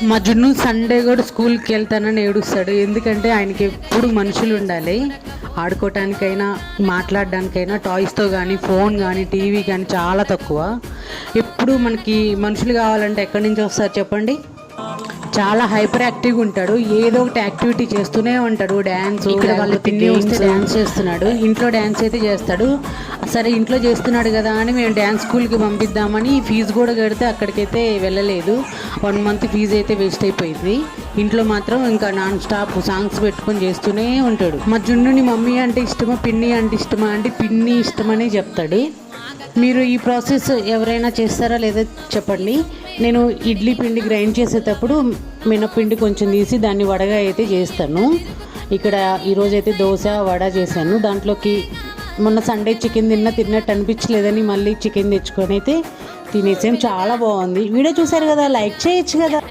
మా జున్ను సండే కూడా స్కూల్కి వెళ్తానని ఏడుస్తాడు. ఎందుకంటే ఆయనకి ఎప్పుడు మనుషులు ఉండాలి, ఆడుకోవటానికైనా మాట్లాడడానికైనా. టాయ్స్తో కానీ ఫోన్ కానీ టీవీ కానీ చాలా తక్కువ. ఎప్పుడు మనకి మనుషులు కావాలంటే ఎక్కడి నుంచి వస్తారు చెప్పండి. చాలా హైపర్ యాక్టివ్గా ఉంటాడు, ఏదో ఒకటి యాక్టివిటీ చేస్తూనే ఉంటాడు. డ్యాన్స్, ఇక్కడ వాళ్ళ పిన్ని వస్తే డ్యాన్స్ చేస్తున్నాడు, ఇంట్లో డ్యాన్స్ అయితే చేస్తాడు. సరే ఇంట్లో చేస్తున్నాడు కదా అని మేము డ్యాన్స్ స్కూల్కి పంపిద్దామని ఫీజు కూడా కడితే అక్కడికైతే వెళ్ళలేదు. 1 month ఫీజు అయితే వేస్ట్ అయిపోయింది. ఇంట్లో మాత్రం ఇంకా నాన్ స్టాప్ సాంగ్స్ పెట్టుకొని చేస్తూనే ఉంటాడు. మా జున్నుని మమ్మీ అంటే ఇష్టమా పిన్ని అంటే ఇష్టమా అంటే పిన్ని ఇష్టమని చెప్తాడు. మీరు ఈ ప్రాసెస్ ఎవరైనా చేస్తారా లేదా చెప్పండి. నేను ఇడ్లీ పిండి గ్రైండ్ చేసేటప్పుడు మినప్పిండి కొంచెం తీసి దాన్ని వడగా అయితే చేస్తాను. ఇక్కడ ఈరోజైతే దోశ వడ చేశాను. దాంట్లోకి మొన్న సండే చికెన్ తిన్నట్టు అనిపించలేదని మళ్ళీ చికెన్ తెచ్చుకొని అయితే తినేసాం. చాలా బాగుంది. వీడియో చూసారు కదా, లైక్ చేయొచ్చు కదా.